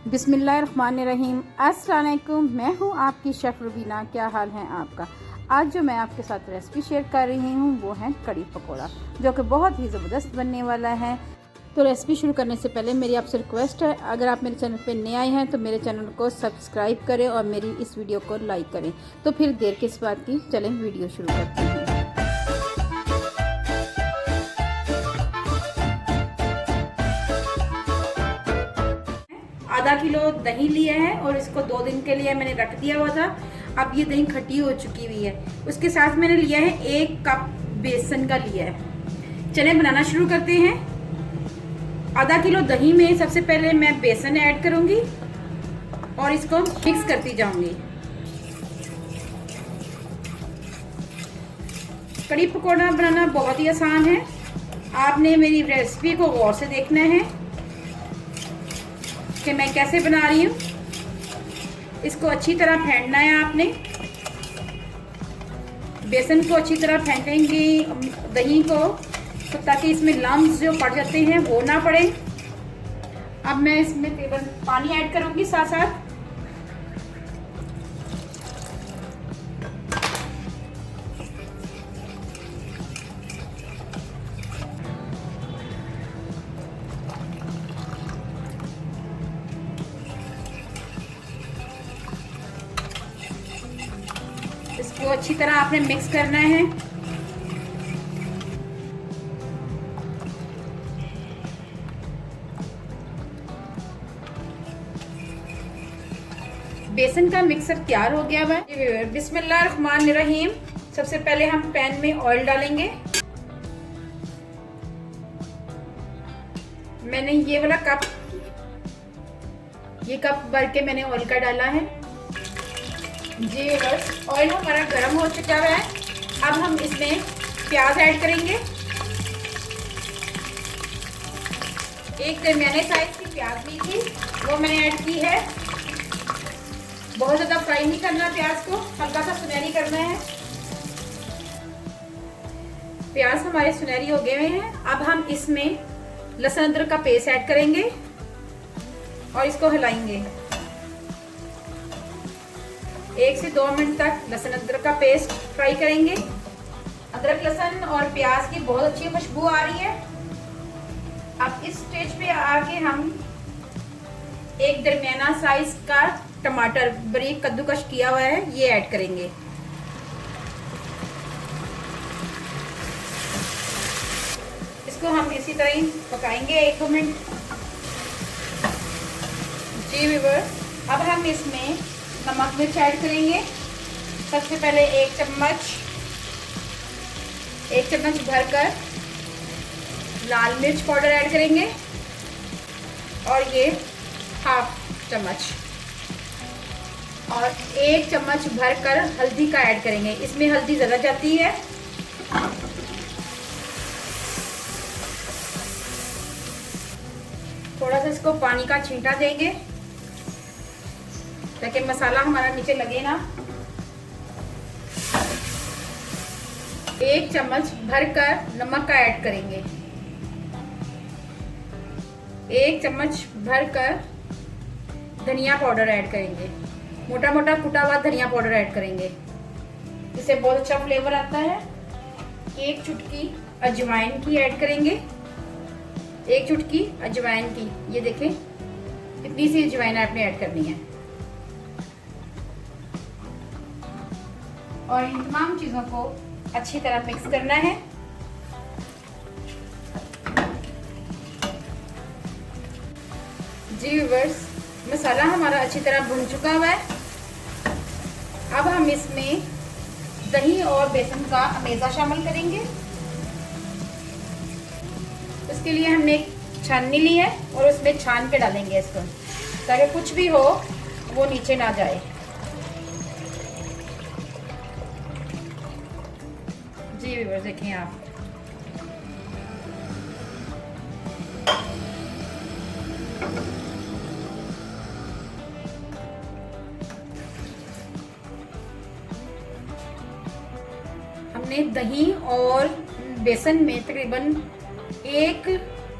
बिस्मिल्लाहिर्रहमानिर्रहीम। अस्सलाम वालेकुम। मैं हूँ आपकी शेफ़ रुबीना। क्या हाल है आपका? आज जो मैं आपके साथ रेसिपी शेयर कर रही हूँ वो है कड़ी पकोड़ा, जो कि बहुत ही ज़बरदस्त बनने वाला है। तो रेसिपी शुरू करने से पहले मेरी आपसे रिक्वेस्ट है, अगर आप मेरे चैनल पे नए आए हैं तो मेरे चैनल को सब्सक्राइब करें और मेरी इस वीडियो को लाइक करें। तो फिर देर किस बात की, चलें वीडियो शुरू करते हैं। आधा किलो दही लिया है और इसको 2 दिन के लिए मैंने रख दिया हुआ था। अब ये दही खट्टी हो चुकी हुई है। उसके साथ मैंने लिया है 1 कप बेसन का लिया है। चलें बनाना शुरू करते हैं। आधा किलो दही में सबसे पहले मैं बेसन ऐड करूंगी और इसको मिक्स करती जाऊंगी। कड़ी पकौड़ा बनाना बहुत ही आसान है। आपने मेरी रेसिपी को गौर से देखना है कि मैं कैसे बना रही हूँ। इसको अच्छी तरह फेंटना है आपने। बेसन को अच्छी तरह फेंटेंगे दही को, तो ताकि इसमें लम्स जो पड़ जाते हैं वो ना पड़े। अब मैं इसमें तेवन पानी ऐड करूंगी साथ साथ। इसको अच्छी तरह आपने मिक्स करना है। बेसन का मिक्सर तैयार हो गया है। बिस्मिल्लाहिर्रहमानिर्रहीम। सबसे पहले हम पैन में ऑयल डालेंगे। मैंने ये वाला कप भर के मैंने ऑयल का डाला है। जी बस ऑयल हमारा गर्म हो चुका है। अब हम इसमें प्याज ऐड करेंगे। एक दरमियाने साइज की प्याज ली थी, वो मैंने ऐड की है। बहुत ज़्यादा फ्राई नहीं करना प्याज को, हल्का सा सुनहरी करना है। प्याज हमारे सुनहरी हो गए हैं। अब हम इसमें लहसुन अदरक का पेस्ट ऐड करेंगे और इसको हिलाएंगे। 1 से 2 मिनट तक लहसुन अदरक का पेस्ट फ्राई करेंगे। अदरक लहसुन और प्याज की बहुत अच्छी खुशबू आ रही है। अब इस स्टेज पे आके हम एक दरमियाना साइज का टमाटर बारीक कद्दूकश किया हुआ है, ये ऐड करेंगे। इसको हम इसी तरह ही पकाएंगे 1-2 मिनट। जी व्यूअर्स, अब हम इसमें नमक मिर्च ऐड करेंगे। सबसे पहले 1 चम्मच भरकर लाल मिर्च पाउडर ऐड करेंगे और ये 1/2 चम्मच, और 1 चम्मच भरकर हल्दी का ऐड करेंगे। इसमें हल्दी ज़्यादा जाती है। थोड़ा सा इसको पानी का छींटा देंगे ताकि मसाला हमारा नीचे लगे ना। 1 चम्मच भरकर नमक का ऐड करेंगे। 1 चम्मच भरकर धनिया पाउडर ऐड करेंगे। मोटा मोटा कुटा हुआ धनिया पाउडर ऐड करेंगे, इससे बहुत अच्छा फ्लेवर आता है। 1 चुटकी अजवाइन की ऐड करेंगे। 1 चुटकी अजवाइन की, ये देखें इतनी सी अजवाइन आपने ऐड करनी है। और इन तमाम चीजों को अच्छी तरह मिक्स करना है। जी व्यूअर्स, मसाला हमारा अच्छी तरह भुन चुका हुआ है। अब हम इसमें दही और बेसन का अमेज़ा शामिल करेंगे। इसके लिए हमने एक छाननी ली है और उसमें छान के डालेंगे इसको, ताकि कुछ भी हो वो नीचे ना जाए। जी व्यूअर्स, देखें आप हमने दही और बेसन में तकरीबन 1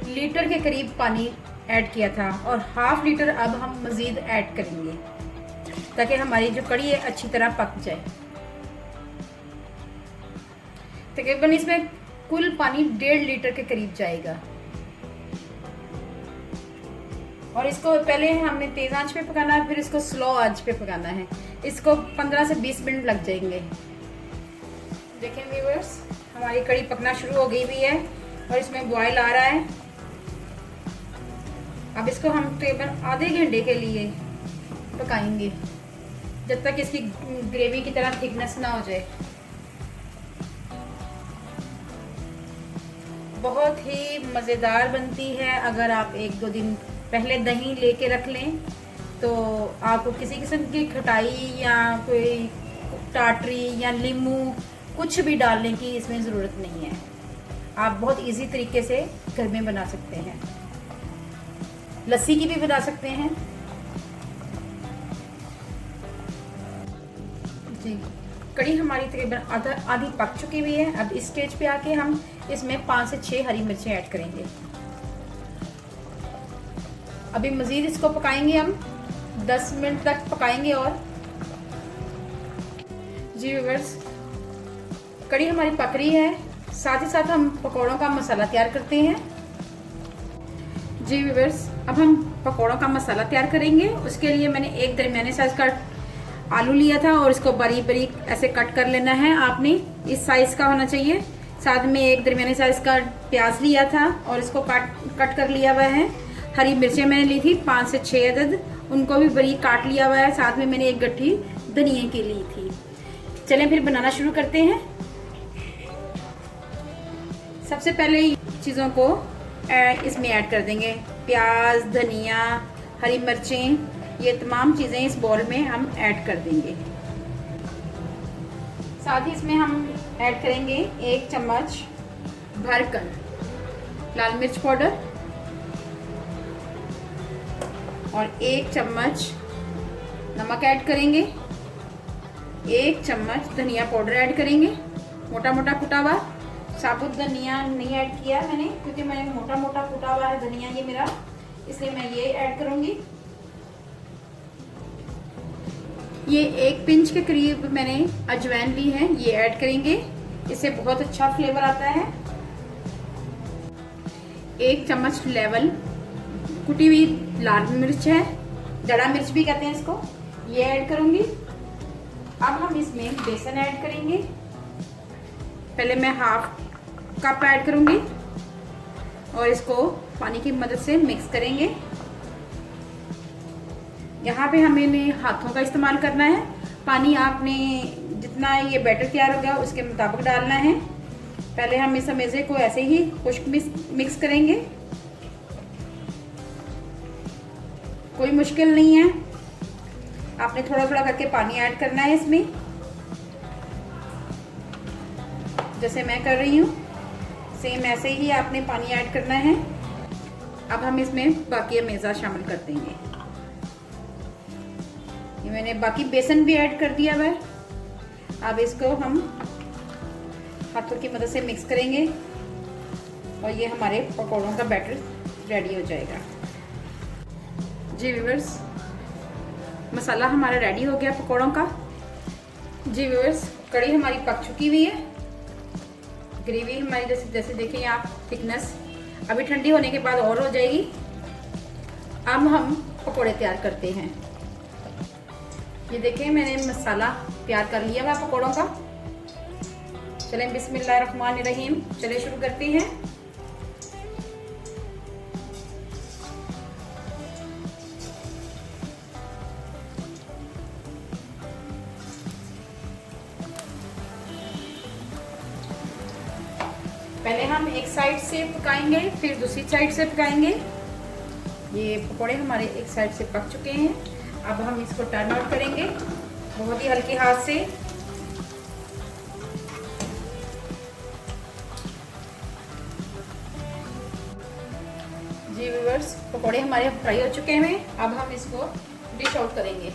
लीटर के करीब पानी ऐड किया था और हाफ लीटर अब हम मज़ीद ऐड करेंगे ताकि हमारी जो कड़ी है अच्छी तरह पक जाए। तकरीबन इसमें कुल पानी 1.5 लीटर के करीब जाएगा और इसको पहले हमने तेज आंच पे पकाना है, फिर इसको स्लो आंच पे पकाना है। इसको 15 से 20 मिनट लग जाएंगे। देखें व्यूअर्स, हमारी कड़ी पकना शुरू हो गई हुई है और इसमें बॉयल आ रहा है। अब इसको हम तकरीबन आधे घंटे के लिए पकाएंगे जब तक इसकी ग्रेवी की तरह थिकनेस ना हो जाए। बहुत ही मज़ेदार बनती है। अगर आप 1-2 दिन पहले दही लेके रख लें तो आपको किसी किस्म की खटाई या कोई टाटरी या नींबू कुछ भी डालने की इसमें ज़रूरत नहीं है। आप बहुत इजी तरीके से घर में बना सकते हैं। लस्सी की भी बना सकते हैं जी। कड़ी हमारी तकरीबन आधी पक चुकी हुई है। अब इस स्टेज पे आके हम इसमें 5 से 6 हरी मिर्चें ऐड करेंगे। अभी मज़ीद इसको पकाएंगे, हम 10 मिनट तक पकाएंगे। और जी व्यूअर्स, कड़ी हमारी पक रही है। साथ ही साथ हम पकौड़ों का मसाला तैयार करते हैं। जी व्यूअर्स, अब हम पकौड़ों का मसाला तैयार करेंगे। उसके लिए मैंने एक दरमियाने साइज का आलू लिया था और इसको बारीक बारीक ऐसे कट कर लेना है। आपने इस साइज का होना चाहिए। साथ में एक दरमियाने साइज का प्याज लिया था और इसको कट कर लिया हुआ है। हरी मिर्चें मैंने ली थी 5 से 6 अदद, उनको भी बारीक काट लिया हुआ है। साथ में मैंने एक गट्ठी धनिया की ली थी। चलें फिर बनाना शुरू करते हैं। सबसे पहले चीज़ों को इसमें ऐड कर देंगे। प्याज, धनिया, हरी मिर्चें, ये तमाम चीज़ें इस बॉल में हम ऐड कर देंगे। साथ ही इसमें हम ऐड करेंगे 1 चम्मच भरकर लाल मिर्च पाउडर और 1 चम्मच नमक ऐड करेंगे। 1 चम्मच धनिया पाउडर ऐड करेंगे, मोटा मोटा कुटा हुआ। साबुत धनिया नहीं ऐड किया मैंने क्योंकि मैंने मोटा मोटा कुटा हुआ है धनिया ये मेरा, इसलिए मैं ये ऐड करूंगी। ये 1 पिंच के करीब मैंने अजवाइन ली है, ये ऐड करेंगे। इससे बहुत अच्छा फ्लेवर आता है। 1 चम्मच लेवल कुटी हुई लाल मिर्च है, जड़ा मिर्च भी कहते हैं इसको, ये ऐड करूंगी। अब हम इसमें बेसन ऐड करेंगे। पहले मैं हाफ कप ऐड करूंगी और इसको पानी की मदद से मिक्स करेंगे। यहाँ पे हमें हाथों का इस्तेमाल करना है। पानी आपने जितना ये बैटर तैयार होगा उसके मुताबिक डालना है। पहले हम इस अमेज़े को ऐसे ही खुश्क मिक्स करेंगे, कोई मुश्किल नहीं है। आपने थोड़ा थोड़ा करके पानी ऐड करना है इसमें, जैसे मैं कर रही हूँ सेम ऐसे ही आपने पानी ऐड करना है। अब हम इसमें बाकी अमेज़ा शामिल कर देंगे। ये मैंने बाकी बेसन भी ऐड कर दिया है। अब इसको हम हाथों की मदद से मिक्स करेंगे और ये हमारे पकौड़ों का बैटर रेडी हो जाएगा। जी व्यूअर्स, मसाला हमारा रेडी हो गया पकौड़ों का। जी व्यूअर्स, कड़ी हमारी पक चुकी हुई है। ग्रेवी हमारी जैसे देखें आप थिकनेस अभी ठंडी होने के बाद और हो जाएगी। अब हम पकौड़े तैयार करते हैं। ये देखें मैंने मसाला तैयार कर लिया हुआ पकौड़ों का। चलें बिस्मिल्लाहिर्रहमानिर्रहीम, चले शुरू करते हैं। पहले हम एक साइड से पकाएंगे, फिर दूसरी साइड से पकाएंगे। ये पकोड़े हमारे एक साइड से पक चुके हैं। अब हम इसको टर्न आउट करेंगे बहुत ही हल्के हाथ से। जी व्यूअर्स, पकोड़े हमारे फ्राई हो चुके हैं। अब हम इसको डिश आउट करेंगे।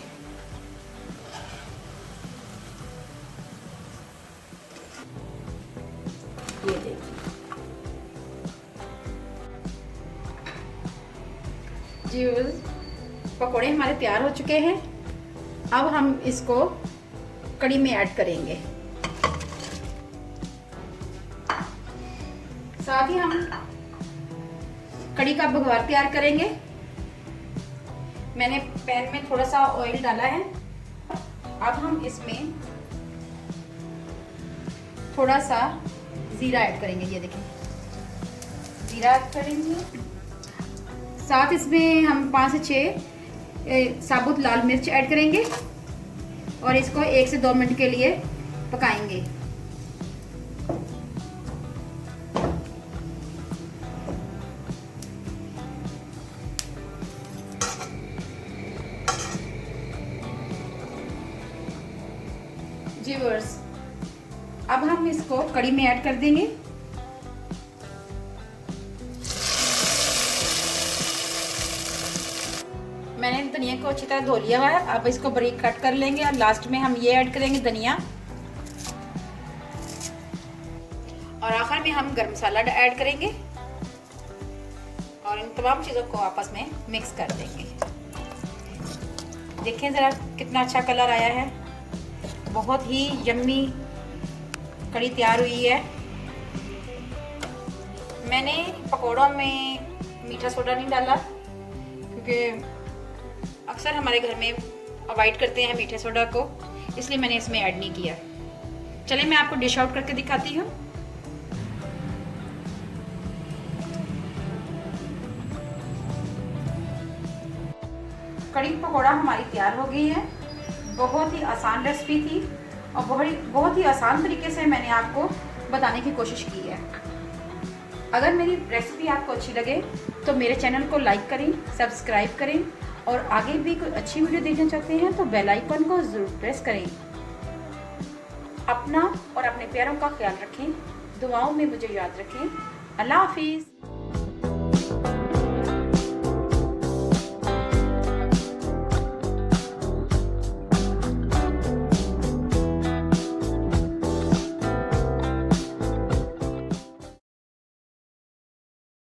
ये देखिए जी पकोड़े हमारे तैयार हो चुके हैं। अब हम इसको कड़ी में ऐड करेंगे। साथ ही हम कड़ी का बघार तैयार करेंगे। मैंने पैन में थोड़ा सा ऑयल डाला है। अब हम इसमें थोड़ा सा जीरा ऐड करेंगे। ये देखिए जीरा ऐड करेंगे। साथ इसमें हम 5 से 6 साबुत लाल मिर्च ऐड करेंगे और इसको 1 से 2 मिनट के लिए पकाएंगे। जी व्यूअर्स, अब हम इसको कड़ी में ऐड कर देंगे। मैंने धनिया को अच्छी तरह धो लिया हुआ है। अब इसको बारीक कट कर लेंगे और लास्ट में हम ये ऐड करेंगे धनिया, और आखिर में हम गरम मसाला ऐड करेंगे और इन तमाम चीज़ों को आपस में मिक्स कर देंगे। देखें ज़रा कितना अच्छा कलर आया है। बहुत ही यम्मी कड़ी तैयार हुई है। मैंने पकोड़ों में मीठा सोडा नहीं डाला क्योंकि अक्सर हमारे घर में अवॉइड करते हैं मीठे सोडा को, इसलिए मैंने इसमें ऐड नहीं किया। चलिए मैं आपको डिश आउट करके दिखाती हूँ। कड़ी पकोड़ा हमारी तैयार हो गई है। बहुत ही आसान रेसिपी थी और बहुत ही आसान तरीके से मैंने आपको बताने की कोशिश की है। अगर मेरी रेसिपी आपको अच्छी लगे तो मेरे चैनल को लाइक करें, सब्सक्राइब करें और आगे भी कोई अच्छी वीडियो देखना चाहते हैं तो बेल आइकन को ज़रूर प्रेस करें। अपना और अपने प्यारों का ख्याल रखें। दुआओं में मुझे याद रखें। अल्लाह हाफिज़।